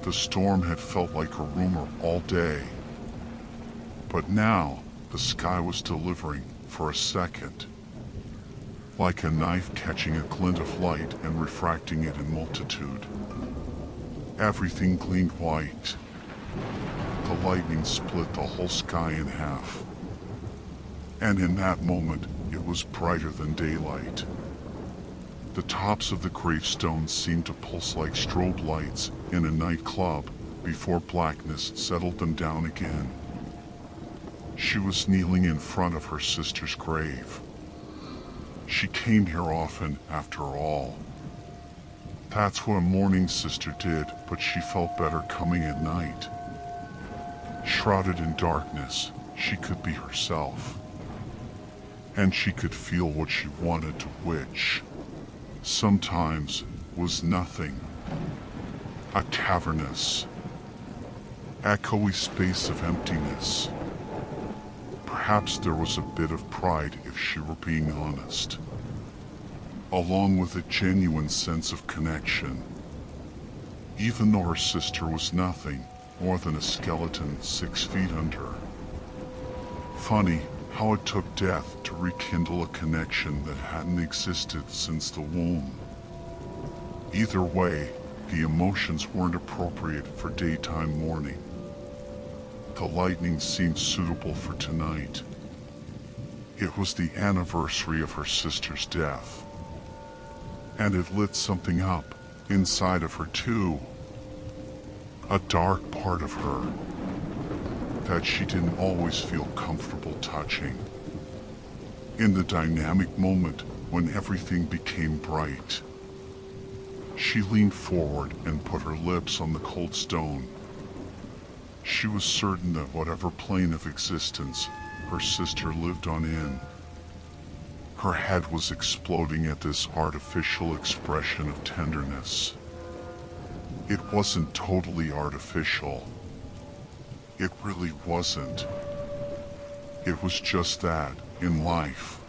The storm had felt like a rumor all day. But now, the sky was delivering for a second. Like a knife catching a glint of light and refracting it in multitude. Everything gleamed white. The lightning split the whole sky in half. And in that moment, it was brighter than daylight. The tops of the gravestones seemed to pulse like strobe lights in a nightclub before blackness settled them down again. She was kneeling in front of her sister's grave. She came here often, after all. That's what a mourning sister did, but she felt better coming at night. Shrouded in darkness, she could be herself. And she could feel what she wanted to, which sometimes was nothing. A cavernous, echoey space of emptiness. Perhaps there was a bit of pride if she were being honest, along with a genuine sense of connection. Even though her sister was nothing more than a skeleton 6 feet under. Funny how it took death to rekindle a connection that hadn't existed since the womb. Either way, the emotions weren't appropriate for daytime mourning. The lightning seemed suitable for tonight. It was the anniversary of her sister's death. And it lit something up inside of her too. A dark part of her that she didn't always feel comfortable touching. In the dynamic moment when everything became bright, she leaned forward and put her lips on the cold stone. She was certain that whatever plane of existence her sister lived on in, her head was exploding at this artificial expression of tenderness. It wasn't totally artificial. It really wasn't. It was just that, in life.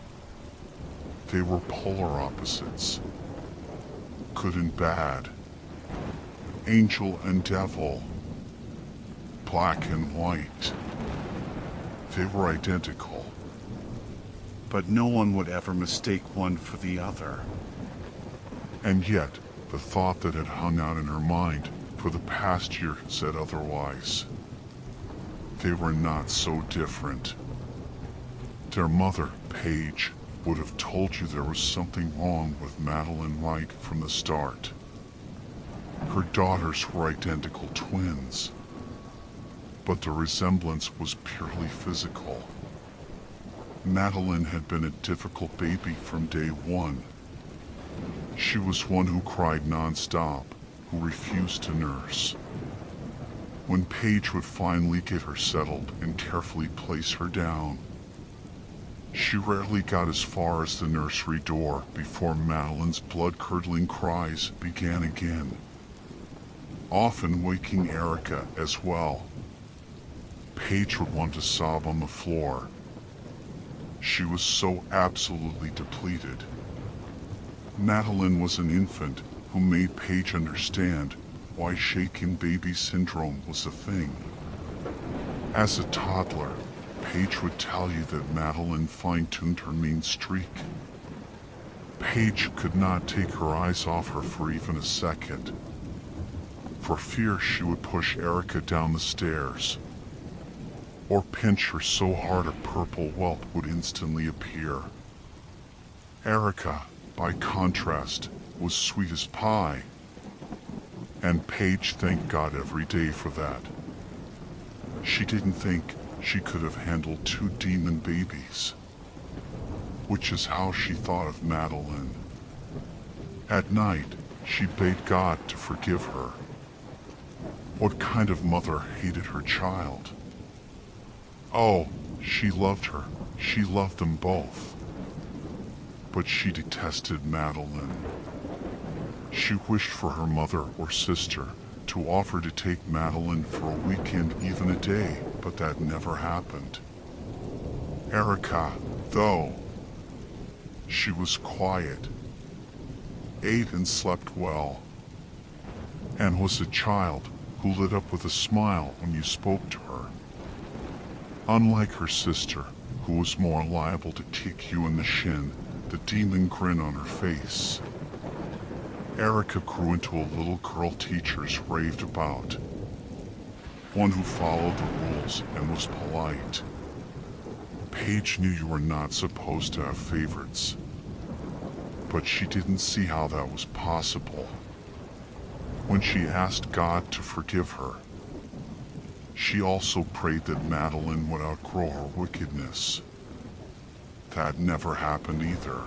They were polar opposites. Good and bad. Angel and devil. Black and white. They were identical. But no one would ever mistake one for the other. And yet, the thought that had hung out in her mind for the past year said otherwise. They were not so different. Their mother, Paige, would have told you there was something wrong with Madeline Wright from the start. Her daughters were identical twins. But the resemblance was purely physical. Madeline had been a difficult baby from day one. She was one who cried non-stop, who refused to nurse. When Paige would finally get her settled and carefully place her down, she rarely got as far as the nursery door before Madeline's blood-curdling cries began again, often waking Erica as well. Paige would want to sob on the floor. She was so absolutely depleted. Madeline was an infant who made Paige understand why shaken baby syndrome was a thing. As a toddler, Paige would tell you that Madeline fine-tuned her mean streak. Paige could not take her eyes off her for even a second. For fear she would push Erica down the stairs, or pinch her so hard a purple welt would instantly appear. Erica, by contrast, was sweet as pie, and Paige thanked God every day for that. She didn't think she could have handled 2 demon babies, which is how she thought of Madeline. At night, she begged God to forgive her. What kind of mother hated her child? Oh, she loved her. She loved them both. But she detested Madeline. She wished for her mother or sister to offer to take Madeline for a weekend, even a day, but that never happened. Erica, though, she was quiet, ate and slept well, and was a child who lit up with a smile when you spoke to her. Unlike her sister, who was more liable to kick you in the shin, the demon grin on her face. Erica grew into a little girl teachers raved about. One who followed the rules and was polite. Paige knew you were not supposed to have favorites, but she didn't see how that was possible. When she asked God to forgive her, she also prayed that Madeline would outgrow her wickedness. That never happened either.